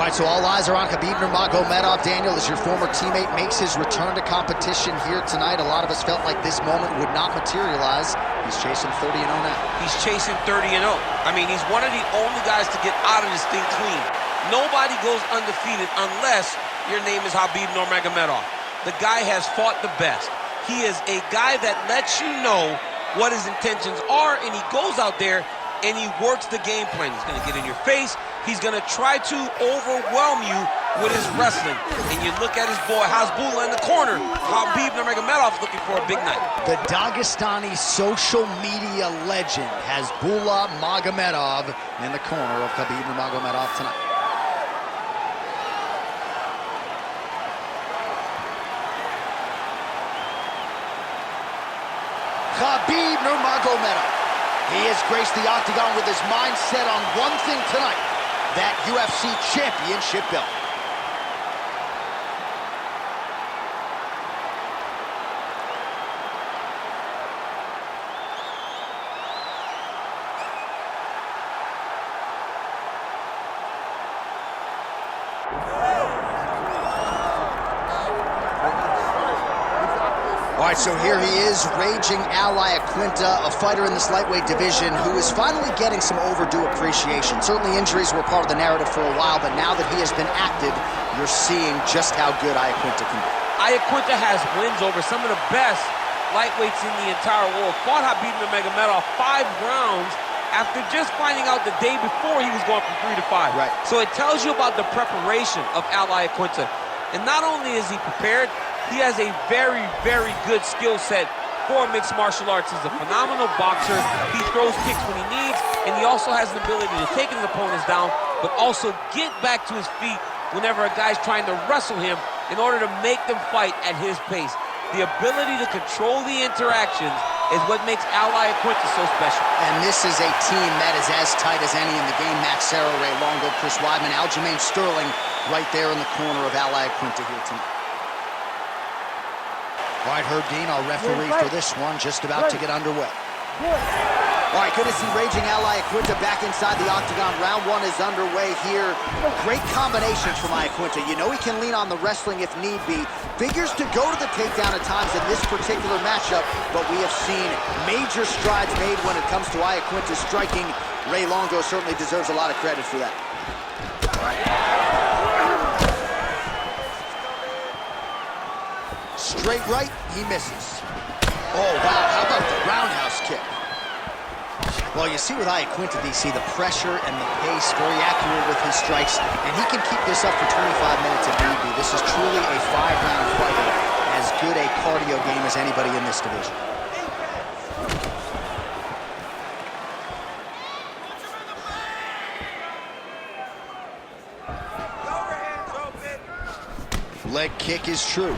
All right, so all eyes are on Khabib Nurmagomedov. Daniel, as your former teammate makes his return to competition here tonight, a lot of us felt like this moment would not materialize. He's chasing 30-0 now. He's chasing 30-0. I mean, he's one of the only guys to get out of this thing clean. Nobody goes undefeated unless your name is Khabib Nurmagomedov. The guy has fought the best. He is a guy that lets you know what his intentions are, and he goes out there and he works the game plan. He's going to get in your face. He's going to try to overwhelm you with his wrestling. And you look at his boy, Hasbulla in the corner. Khabib Nurmagomedov looking for a big night. The Dagestani social media legend Hasbulla Magomedov in the corner of Khabib Nurmagomedov tonight. Khabib Nurmagomedov. He has graced the octagon with his mind set on one thing tonight, that UFC championship belt. All right, so here he is, raging Iaquinta, a fighter in this lightweight division who is finally getting some overdue appreciation. Certainly injuries were part of the narrative for a while, but now that he has been active, you're seeing just how good Iaquinta can be. Iaquinta has wins over some of the best lightweights in the entire world. Fought Khabib Nurmagomedov 5 rounds after just finding out the day before he was going from 3 to 5. Right. So it tells you about the preparation of Iaquinta. And not only is he prepared, he has a very, very good skill set for mixed martial arts. He's a phenomenal boxer. He throws kicks when he needs, and he also has an ability to take his opponents down, but also get back to his feet whenever a guy's trying to wrestle him in order to make them fight at his pace. The ability to control the interactions is what makes Iaquinta so special. And this is a team that is as tight as any in the game. Max Serra, Ray Longo, Chris Weidman, Aljamain Sterling right there in the corner of Iaquinta here tonight. All right, Herb Dean, our referee for this one, just about to get underway. All right, good to see raging Iaquinta back inside the octagon. Round 1 is underway here. Great combinations from Iaquinta. You know he can lean on the wrestling if need be. Figures to go to the takedown at times in this particular matchup, but we have seen major strides made when it comes to Iaquinta striking. Ray Longo certainly deserves a lot of credit for that. Straight right, he misses. Oh, wow, how about the roundhouse kick? Well, you see with Iaquinta, DC, the pressure and the pace, very accurate with his strikes, and he can keep this up for 25 minutes if need be. This is truly a 5-round fighter, as good a cardio game as anybody in this division. Leg kick is true.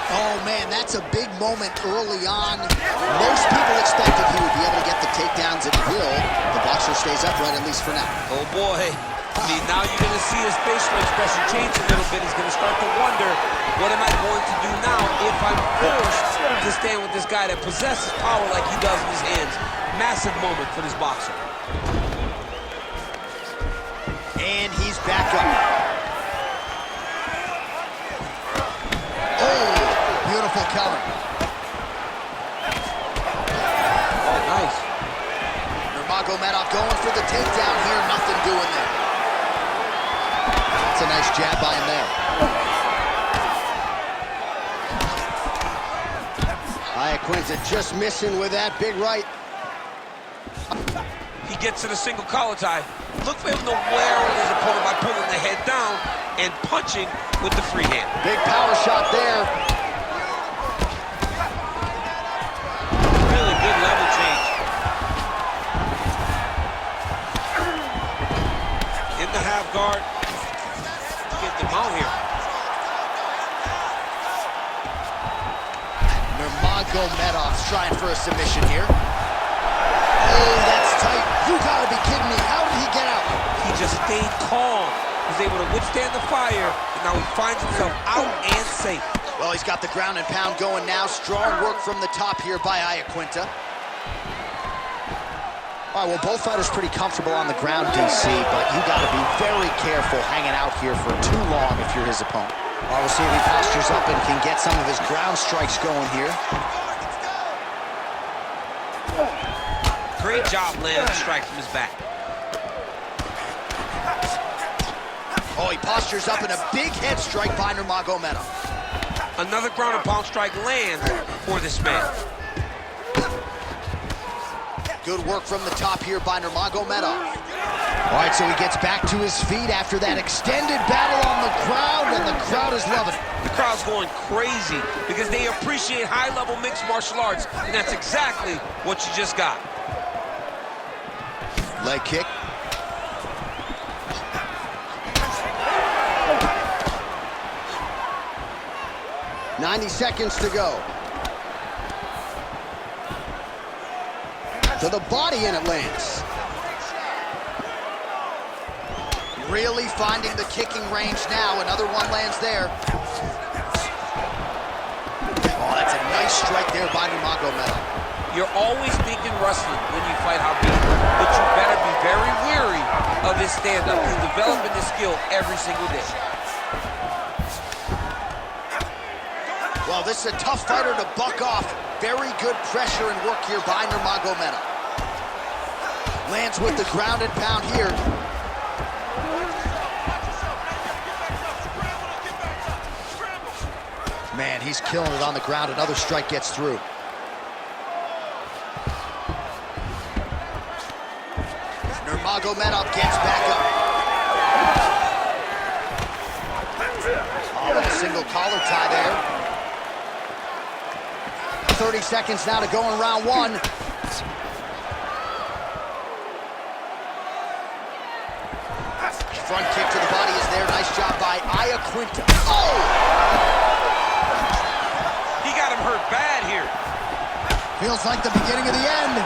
Oh, man, that's a big moment early on. Most people expected he would be able to get the takedowns, and he will. The boxer stays upright, at least for now. Oh, boy. I mean, now you're going to see his facial expression change a little bit. He's going to start to wonder, what am I going to do now if I'm forced to stand with this guy that possesses power like he does in his hands? Massive moment for this boxer. And he's back up. Beautiful cover. Oh, nice. Nurmagomedov going for the takedown here. Nothing doing there. That's a nice jab by him there. Iaquinta just missing with that big right. He gets to the single collar tie. Look for him to wear on his opponent by pulling the head down and punching with the free hand. Big power shot there. Guard. Get them out here. Nurmagomedov's trying for a submission here. Oh, that's tight. You gotta be kidding me. How did he get out? He just stayed calm. He was able to withstand the fire, and now he finds himself out and safe. Well, he's got the ground and pound going now. Strong work from the top here by Iaquinta. All right, well, both fighters pretty comfortable on the ground, DC, but you got to be very careful hanging out here for too long if you're his opponent. All right, we'll see if he postures up and can get some of his ground strikes going here. Great job landing a strike from his back. Oh, he postures up in a big head strike by Nurmagomedov. Another ground and pound strike lands for this man. Good work from the top here by Nurmagomedov. All right, so he gets back to his feet after that extended battle on the ground, and the crowd is loving it. The crowd's going crazy because they appreciate high-level mixed martial arts, and that's exactly what you just got. Leg kick. "90 seconds to go. To the body, and it lands. Really finding the kicking range now. Another one lands there. Oh, that's a nice strike there by Nurmagomedov. You're always thinking wrestling when you fight Khabib, but you better be very weary of his stand-up. He's developing this skill every single day. Well, this is a tough fighter to buck off. Very good pressure and work here by Nurmagomedov. Lands with the ground and pound here. Man, he's killing it on the ground. Another strike gets through. Nurmagomedov gets back up. Oh, a single collar tie there. 30 seconds now to go in round one. Front kick to the body is there. Nice job by Iaquinta. Oh! He got him hurt bad here. Feels like the beginning of the end.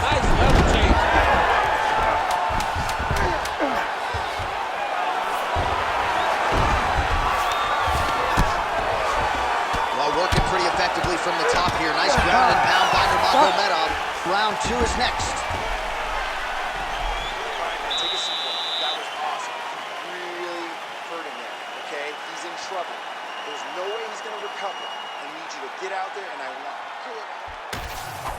Nice level change. Well, working pretty effectively from the top here. Nice ground and pound by Nurmagomedov. Round two is next. Take a seat. That was awesome. Really hurting there, okay? He's in trouble. There's no way he's going to recover. I need you to get out there, and I want good.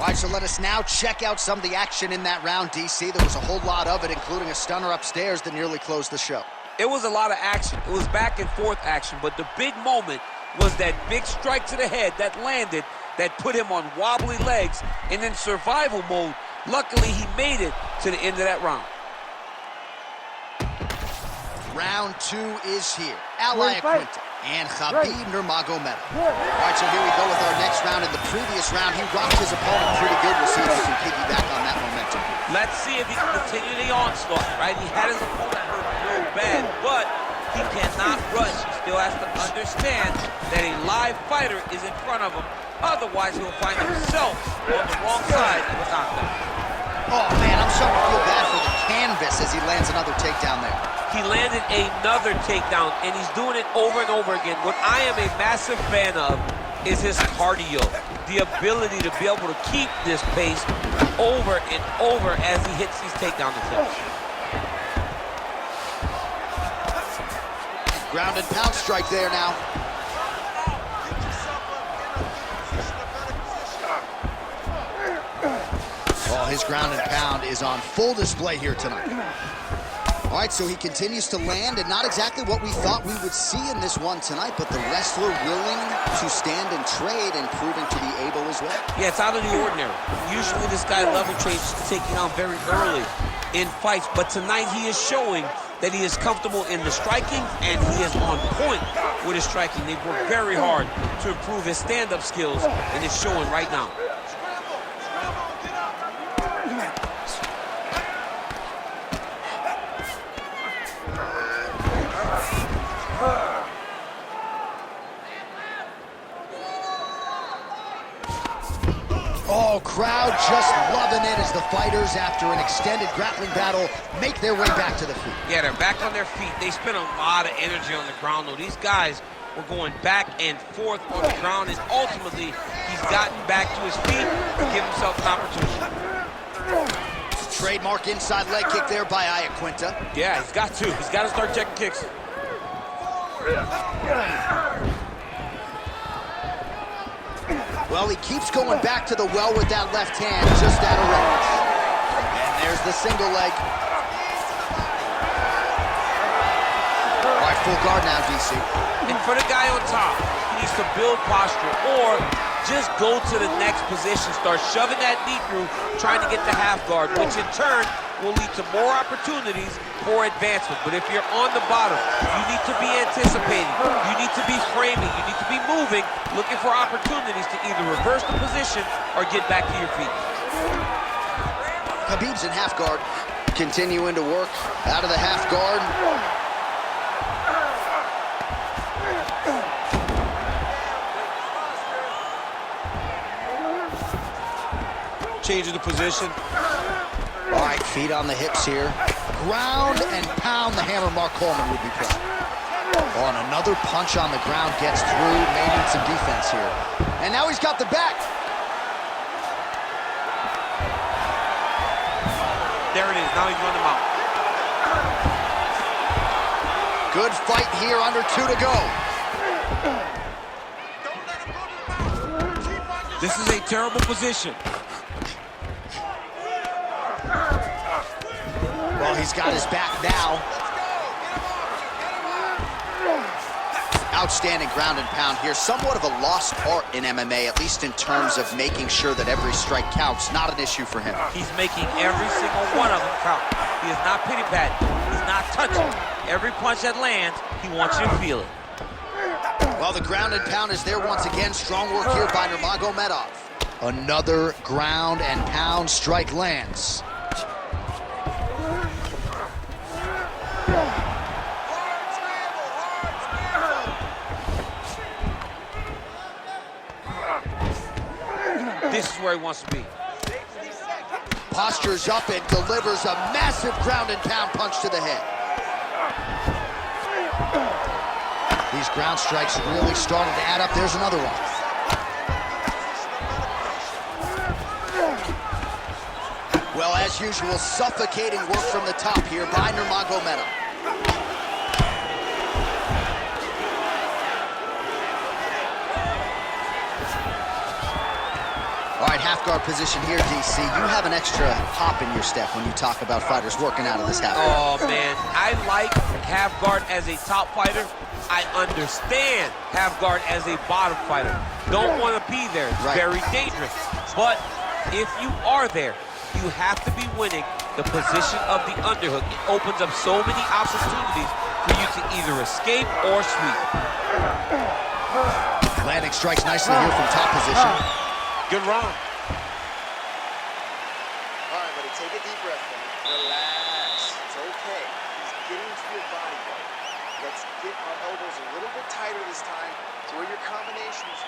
All right, so let us now check out some of the action in that round, DC. There was a whole lot of it, including a stunner upstairs that nearly closed the show. It was a lot of action. It was back and forth action, but the big moment was that big strike to the head that landed, that put him on wobbly legs, and in survival mode. Luckily, he made it to the end of that round. Round two is here. Iaquinta and Khabib Nurmagomedov. All right, so here we go with our next round. In the previous round, he rocked his opponent pretty good. We'll see if he can piggyback on that momentum. Let's see if he can continue the onslaught, right? He had his opponent hurt real bad, but he cannot rush. He still has to understand that a live fighter is in front of him. Otherwise, he'll find himself on the wrong side of the knockdown. Oh, man, I'm starting to feel bad for the canvas as he lands another takedown there. He landed another takedown, and he's doing it over and over again. What I am a massive fan of is his cardio, the ability to be able to keep this pace over and over as he hits these takedown attempts. Ground and pound strike there now. Oh, his ground and pound is on full display here tonight. All right, so he continues to land, and not exactly what we thought we would see in this one tonight, but the wrestler willing to stand and trade and proving to be able as well. Yeah, it's out of the ordinary. Usually this guy level changes to taking on very early in fights, but tonight he is showing that he is comfortable in the striking, and he is on point with his striking. They've worked very hard to improve his stand-up skills, and it's showing right now. Oh, crowd just loving it as the fighters, after an extended grappling battle, make their way back to the feet. Yeah, they're back on their feet. They spent a lot of energy on the ground, though. These guys were going back and forth on the ground, and ultimately, he's gotten back to his feet to give himself an opportunity. Trademark inside leg kick there by Iaquinta. Yeah, he's got to. He's got to start checking kicks. Well, he keeps going back to the well with that left hand, just out of range. And there's the single leg. All right, full guard now, DC. And for the guy on top, he needs to build posture or just go to the next position, start shoving that knee through, trying to get the half guard, which in turn will lead to more opportunities for advancement. But if you're on the bottom, you need to be anticipating, you need to be framing, you need to be moving, looking for opportunities to either reverse the position or get back to your feet. Khabib's in half guard, continuing to work out of the half guard. Changing the position. All right, feet on the hips here. Ground and pound, the hammer Mark Coleman would be proud. Oh, and another punch on the ground gets through, may need some defense here. And now he's got the back. There it is, now he's running him out. Good fight here, under 2 to go. This is a terrible position. Well, he's got his back now. Outstanding ground and pound here. Somewhat of a lost art in MMA, at least in terms of making sure that every strike counts. Not an issue for him. He's making every single one of them count. He is not pity-patting. He's not touching. Every punch that lands, he wants you to feel it. Well, the ground and pound is there once again. Strong work here by Nurmagomedov. Another ground and pound strike lands. This is where he wants to be. Postures up and delivers a massive ground and pound punch to the head. These ground strikes really starting to add up. There's another one. Well, as usual, suffocating work from the top here by Nurmagomedov. All right, half guard position here, DC. You have an extra hop in your step when you talk about fighters working out of this half guard. Oh, man, I like half guard as a top fighter. I understand half guard as a bottom fighter. Don't want to be there. It's very dangerous. But if you are there, you have to be winning the position of the underhook. It opens up so many opportunities for you to either escape or sweep. Landing strikes nicely here from top position. Good round. All right, buddy, take a deep breath, man. Relax. It's okay. He's getting to your body, buddy. Let's get our elbows a little bit tighter this time. Throw your combinations.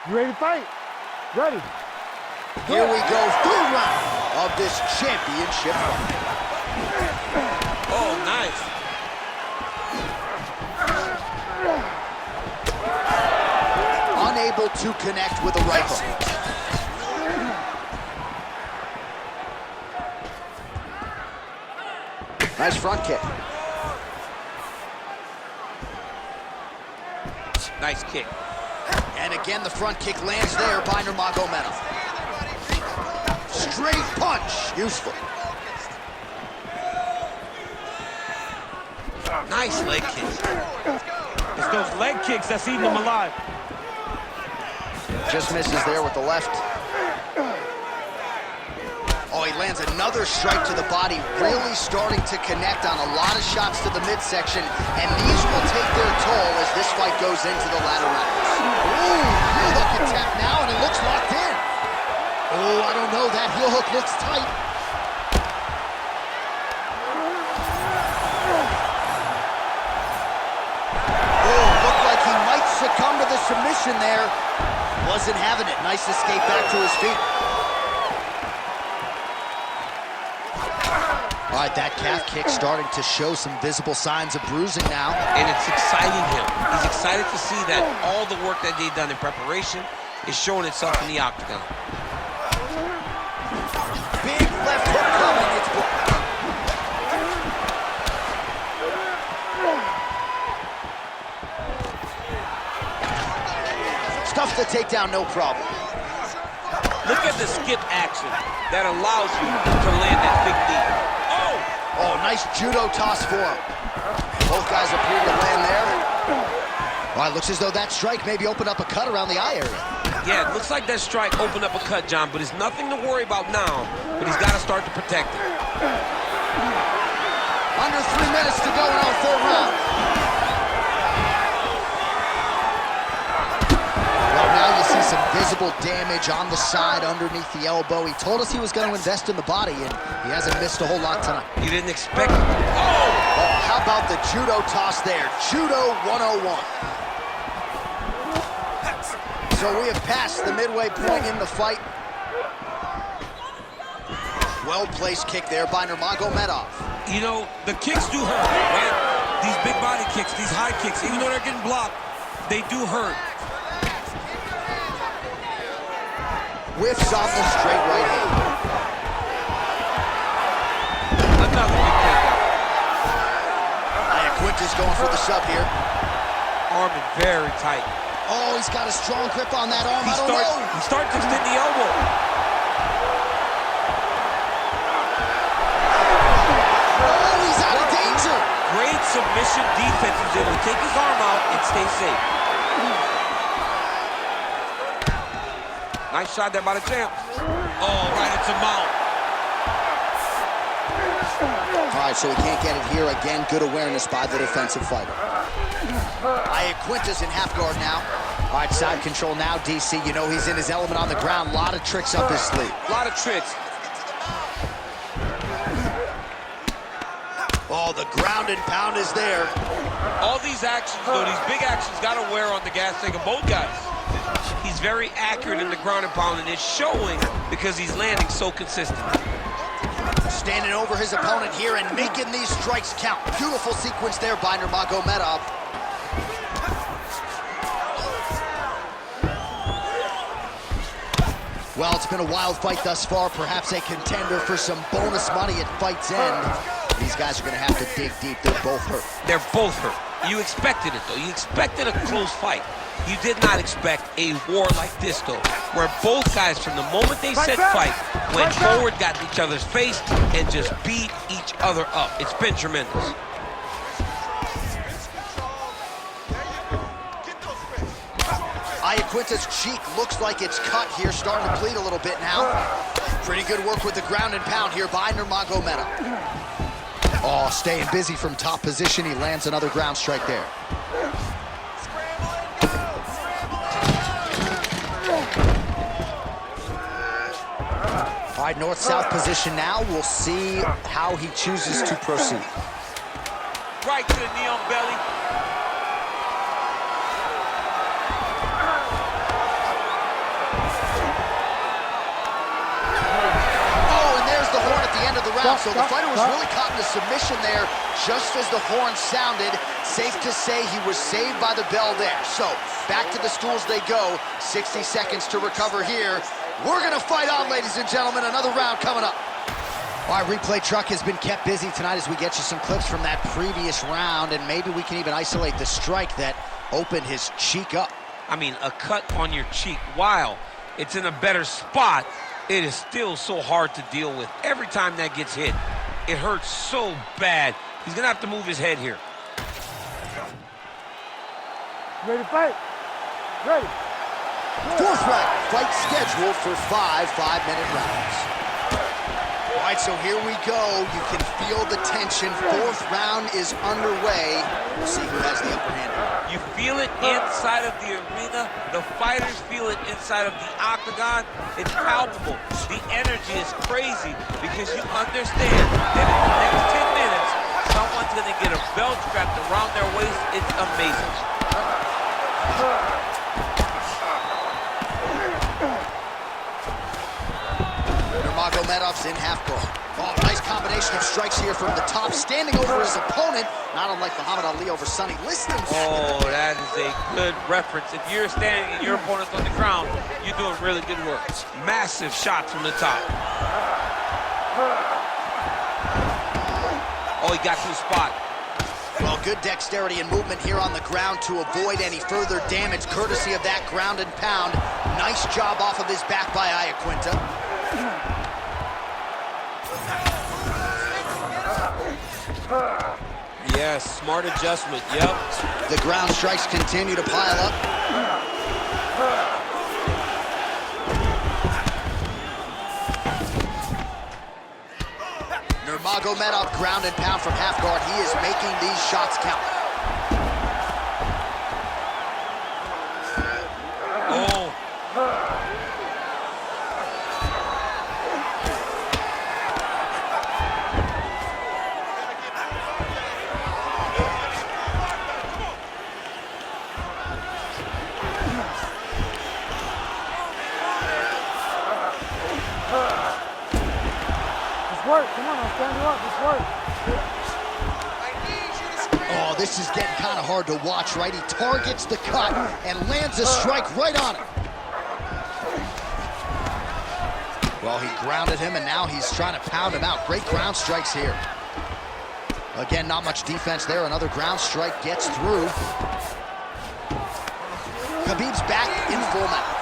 You ready to fight? Ready. Here we go, third round of this championship fight. Oh, nice. Unable to connect with a right hook. Nice front kick. Nice kick. And again, the front kick lands there by Nurmagomedov. Straight punch, useful. Nice leg kick. It's those leg kicks that's eating them alive. Just misses there with the left. Oh, he lands another strike to the body, really starting to connect on a lot of shots to the midsection, and these will take their toll as this fight goes into the latter rounds. Ooh, heel hook attack now, and it looks locked in. Oh, I don't know, that heel hook looks tight. Oh, submission there. Wasn't having it. Nice escape back to his feet. All right, that calf kick starting to show some visible signs of bruising now. And it's exciting him. He's excited to see that all the work that they've done in preparation is showing itself in the octagon. Big left hook coming. It's stuffs the takedown, no problem. Look at the skip action that allows you to land that big knee. Oh, nice judo toss for him. Both guys appear to land there. Well, it looks as though that strike maybe opened up a cut around the eye area. Yeah, it looks like that strike opened up a cut, John, but it's nothing to worry about now, but he's got to start to protect it. Under 3 minutes to go in our third round. Well, now you see some visible damage on the side underneath the elbow. He told us he was going to invest in the body, and he hasn't missed a whole lot tonight. You didn't expect it. Oh! How about the judo toss there? Judo 101. So we have passed the midway point in the fight. Well-placed kick there by Nurmagomedov. You know, the kicks do hurt, right? These big body kicks, these high kicks, even though they're getting blocked, they do hurt. Whiffs on the straight right hand. Another big takedown. Iaquinta's going for the sub here. Arm is very tight. Oh, he's got a strong grip on that arm. He's starting to extend the elbow. Oh, he's out of danger. Great submission defense. He's able to take his arm out and stay safe. Nice shot there by the champ. Oh, right into mount. All right, so he can't get it here. Again, good awareness by the defensive fighter. Iaquinta's in half guard now. All right, side control now, DC. You know he's in his element on the ground. A lot of tricks up his sleeve. A lot of tricks. Oh, the ground and pound is there. All these actions, though, these big actions got to wear on the gas tank of both guys. He's very accurate in the ground and pound, and it's showing because he's landing so consistent. Standing over his opponent here and making these strikes count. Beautiful sequence there by Nurmagomedov. Well, it's been a wild fight thus far. Perhaps a contender for some bonus money at fight's end. These guys are going to have to dig deep. They're both hurt. They're both hurt. You expected it, though. You expected a close fight. You did not expect a war like this, though, where both guys, from the moment they said fight, went forward, got in each other's face, and just beat each other up. It's been tremendous. Iaquinta's cheek looks like it's cut here, starting to bleed a little bit now. Pretty good work with the ground and pound here by Nurmagomedov. Oh, staying busy from top position. He lands another ground strike there. All right, north-south position now. We'll see how he chooses to proceed. Right to the knee on belly. So the fighter was really caught in a submission there just as the horn sounded. Safe to say he was saved by the bell there. So back to the stools they go. 60 seconds to recover here. We're going to fight on, ladies and gentlemen. Another round coming up. All right, replay truck has been kept busy tonight as we get you some clips from that previous round, and maybe we can even isolate the strike that opened his cheek up. I mean, a cut on your cheek, while it's in a better spot, it is still so hard to deal with. Every time that gets hit, it hurts so bad. He's gonna have to move his head here. Ready to fight? Ready. Fourth round, fight scheduled for 5 5-minute rounds. All right, so here we go. You can feel the tension. Fourth round is underway. We'll see who has the upper hand. You feel it inside of the arena. The fighters feel it inside of the octagon. It's palpable. The energy is crazy because you understand that in the next 10 minutes, someone's going to get a belt strapped around their waist. It's amazing. Nurmagomedov's in half guard. Oh, nice combination of strikes here from the top, standing over his opponent, not unlike Muhammad Ali over Sonny Liston. Oh, that is a good reference. If you're standing and your opponent's on the ground, you're doing really good work. Massive shot from the top. Oh, he got to the spot. Well, good dexterity and movement here on the ground to avoid any further damage, courtesy of that ground and pound. Nice job off of his back by Iaquinta. Yes, smart adjustment, yep. The ground strikes continue to pile up. Nurmagomedov ground and pound from half guard. He is making these shots count. Oh. Work. Come on, I'll stand you up. It's work. Oh, this is getting kind of hard to watch, right? He targets the cut and lands a strike right on it. Well, he grounded him, and now he's trying to pound him out. Great ground strikes here. Again, not much defense there. Another ground strike gets through. Khabib's back in full mount.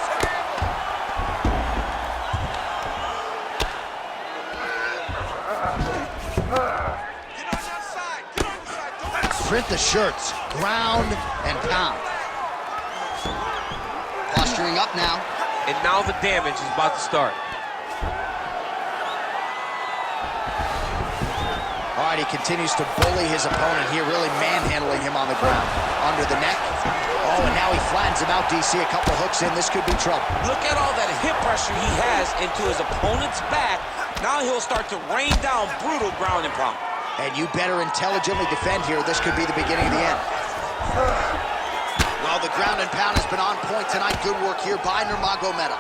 Print the shirts, ground and pound. Posturing up now. And now the damage is about to start. All right, he continues to bully his opponent here, really manhandling him on the ground. Under the neck. Oh, and now he flattens him out, DC. A couple hooks in. This could be trouble. Look at all that hip pressure he has into his opponent's back. Now he'll start to rain down brutal ground and pound. And you better intelligently defend here. This could be the beginning of the end. Well, the ground and pound has been on point tonight. Good work here by Nurmagomedov.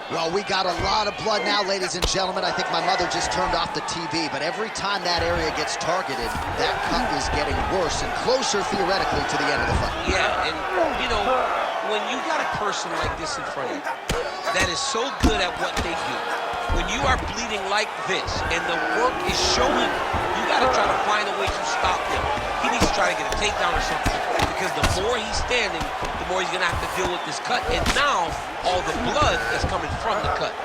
Well, we got a lot of blood now, ladies and gentlemen. I think my mother just turned off the TV, but every time that area gets targeted, that cut is getting worse and closer, theoretically, to the end of the fight. Yeah, and, you know, when you got a person like this in front of you that is so good at what they do, when you are bleeding like this and the work is showing, you got to try to find a way to stop him. He needs to try to get a takedown or something, because the more he's standing, the more he's going to have to deal with this cut. And now, all the blood is coming from the cut.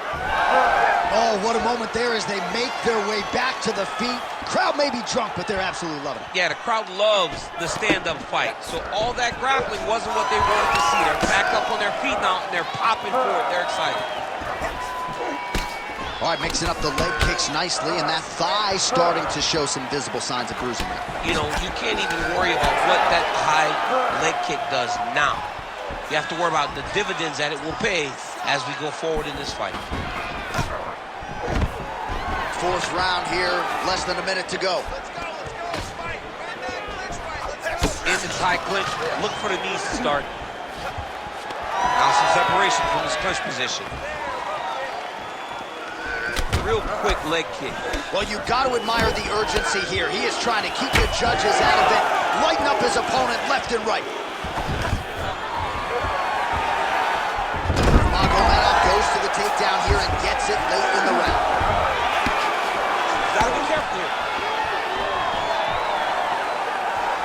Oh, what a moment there as they make their way back to the feet. Crowd may be drunk, but they're absolutely loving it. Yeah, the crowd loves the stand-up fight. So all that grappling wasn't what they wanted to see. They're back up on their feet now, and they're popping forward. They're excited. All right, mixing up the leg kicks nicely, and that thigh starting to show some visible signs of bruising there. You know, you can't even worry about what that high leg kick does now. You have to worry about the dividends that it will pay as we go forward in this fight. Fourth round here, less than a minute to go. In the tie clinch, look for the knees to start. Now some separation from this clinch position. Real quick leg kick. Well, you got to admire the urgency here. He is trying to keep the judges out of it, lighten up his opponent left and right. Nurmagomedov goes to the takedown here and gets it late in the round. Gotta be careful here.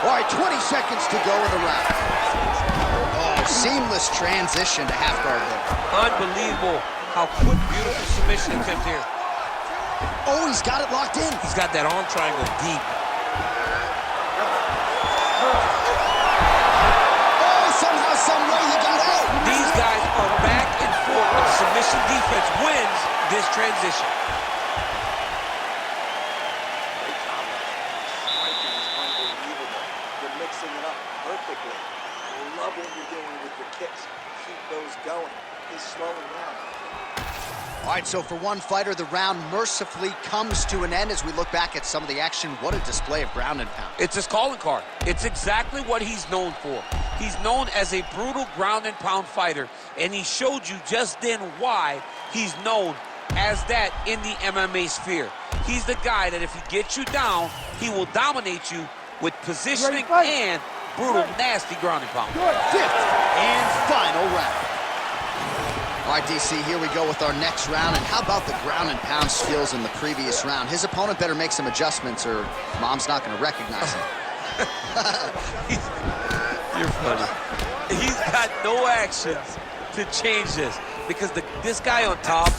All right, 20 seconds to go in the round. Oh, seamless transition to half guard there. Unbelievable how quick, beautiful submission attempt here. Oh, he's got it locked in. He's got that arm triangle deep. Oh, somehow, some way he got out. These guys are back and forth. Submission defense wins this transition. Striking is unbelievable. You're mixing it up perfectly. I love what you're doing with the kicks. Keep those going. He's slowing down. All right, so for one fighter, the round mercifully comes to an end as we look back at some of the action. What a display of ground and pound. It's his calling card. It's exactly what he's known for. He's known as a brutal ground and pound fighter, and he showed you just then why he's known as that in the MMA sphere. He's the guy that if he gets you down, he will dominate you with positioning and brutal, nasty ground and pound. Fifth and final round. All right, DC, here we go with our next round. And how about the ground and pound skills in the previous round? His opponent better make some adjustments or Mom's not going to recognize him. You're funny. He's got no actions to change this because this guy on top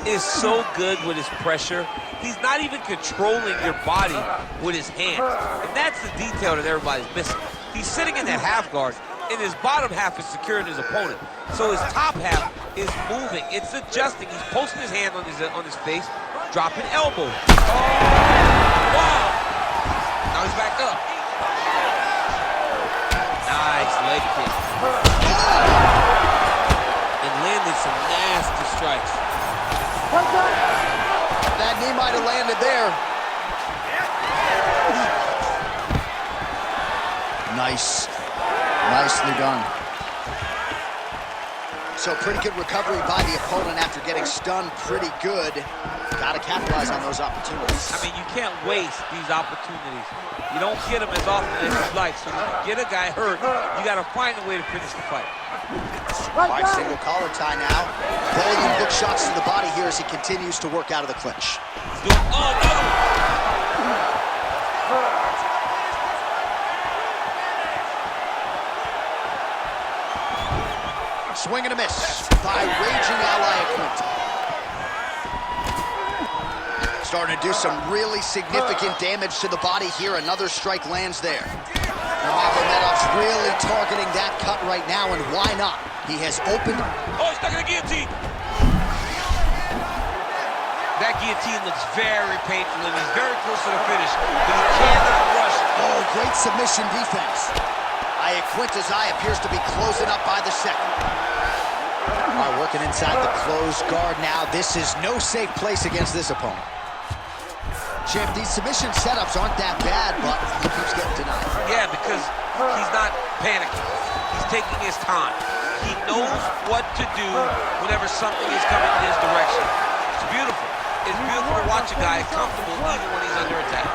is so good with his pressure. He's not even controlling your body with his hands. And that's the detail that everybody's missing. He's sitting in that half guard, and his bottom half is securing his opponent. So his top half is moving. It's adjusting. He's posting his hand on his face, dropping elbows. Oh, wow. Now he's back up. Nice leg kick. And landed some nasty strikes. That knee might have landed there. Nice. Nicely done. So pretty good recovery by the opponent after getting stunned pretty good. Got to capitalize on those opportunities. I mean, you can't waste these opportunities. You don't get them as often as you'd like. So when you get a guy hurt, you got to find a way to finish the fight. All right, single collar tie now. Bullying hook shots to the body here as he continues to work out of the clinch. Swing and a miss by raging ally Iaquinta. Starting to do some really significant damage to the body here. Another strike lands there. Nurmagomedov's really targeting that cut right now, and why not? He has opened. Oh, he's stuck in the guillotine. That guillotine looks very painful, and he's very close to the finish, but he cannot rush. Oh, great submission defense. Iaquinta's eye appears to be closing up by the second. All right, working inside the closed guard now. This is no safe place against this opponent. Champ, these submission setups aren't that bad, but he keeps getting denied. Yeah, because he's not panicking. He's taking his time. He knows what to do whenever something is coming in his direction. It's beautiful. It's beautiful to watch a guy comfortable even when he's under attack.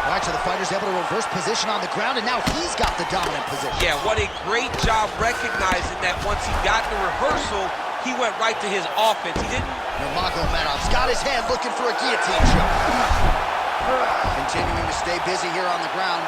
All right, so the fighter's able to reverse position on the ground, and now he's got the dominant position. Yeah, what a great job recognizing that once he got the reversal, he went right to his offense. He didn't. Nurmagomedov's got his hand looking for a guillotine choke. Continuing to stay busy here on the ground.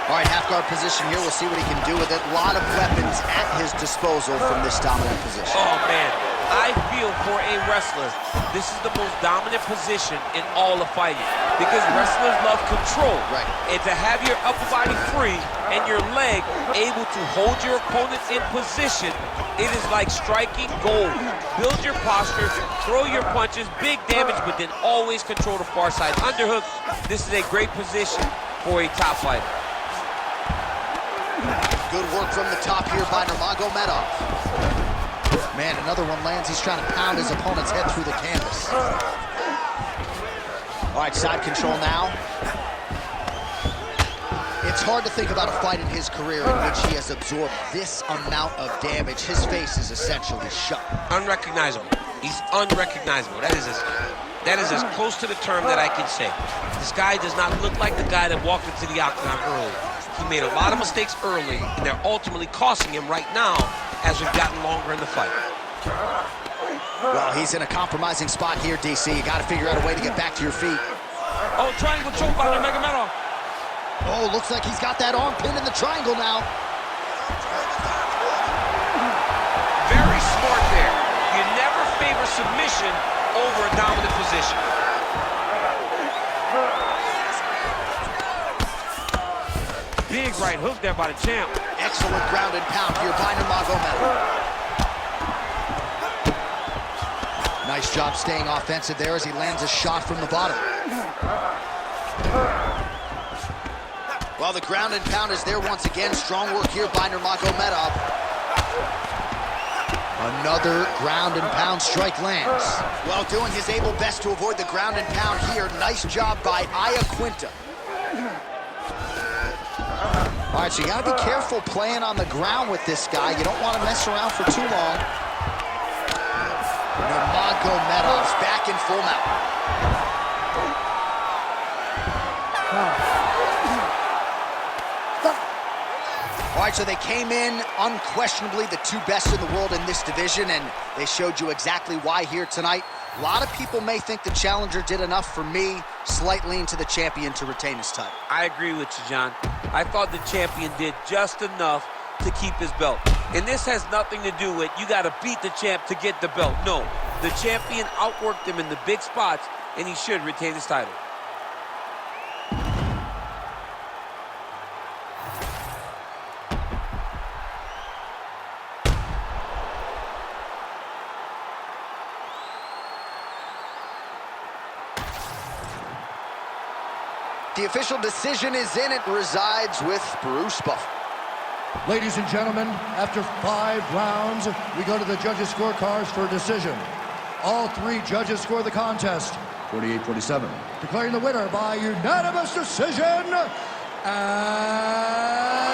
All right, half guard position here. We'll see what he can do with it. A lot of weapons at his disposal from this dominant position. Oh, man. I feel for a wrestler, this is the most dominant position in all of fighting because wrestlers love control. Right. And to have your upper body free and your leg able to hold your opponent in position, it is like striking gold. Build your posture, throw your punches, big damage, but then always control the far side underhook. This is a great position for a top fighter. Good work from the top here by Nurmagomedov. Man, another one lands. He's trying to pound his opponent's head through the canvas. All right, side control now. It's hard to think about a fight in his career in which he has absorbed this amount of damage. His face is essentially shut. Unrecognizable. He's unrecognizable. That is as close to the term that I can say. This guy does not look like the guy that walked into the octagon early. He made a lot of mistakes early, and they're ultimately costing him right now as we've gotten longer in the fight. Well, he's in a compromising spot here, DC. You got to figure out a way to get back to your feet. Oh, triangle choke by Nurmagomedov. Oh, looks like he's got that arm pinned in the triangle now. Very smart there. You never favor submission over a dominant position. Big right hook there by the champ. Excellent ground and pound here by Nurmagomedov. Nice job staying offensive there as he lands a shot from the bottom. Well, the ground and pound is there once again. Strong work here by Nurmagomedov. Another ground and pound strike lands. Well, doing his able best to avoid the ground and pound here. Nice job by Iaquinta. All right, so you got to be careful playing on the ground with this guy. You don't want to mess around for too long. Nurmagomedov's back in full mount. All right, so they came in unquestionably the two best in the world in this division, and they showed you exactly why here tonight. A lot of people may think the challenger did enough. For me, slight lean to the champion to retain his title. I agree with you, John. I thought the champion did just enough to keep his belt. And this has nothing to do with you got to beat the champ to get the belt. No, the champion outworked him in the big spots, and he should retain his title. The official decision is in. It resides with Bruce Buffer. Ladies and gentlemen, after 5 rounds, we go to the judges' scorecards for a decision. All 3 judges score the contest 48-47. Declaring the winner by unanimous decision, and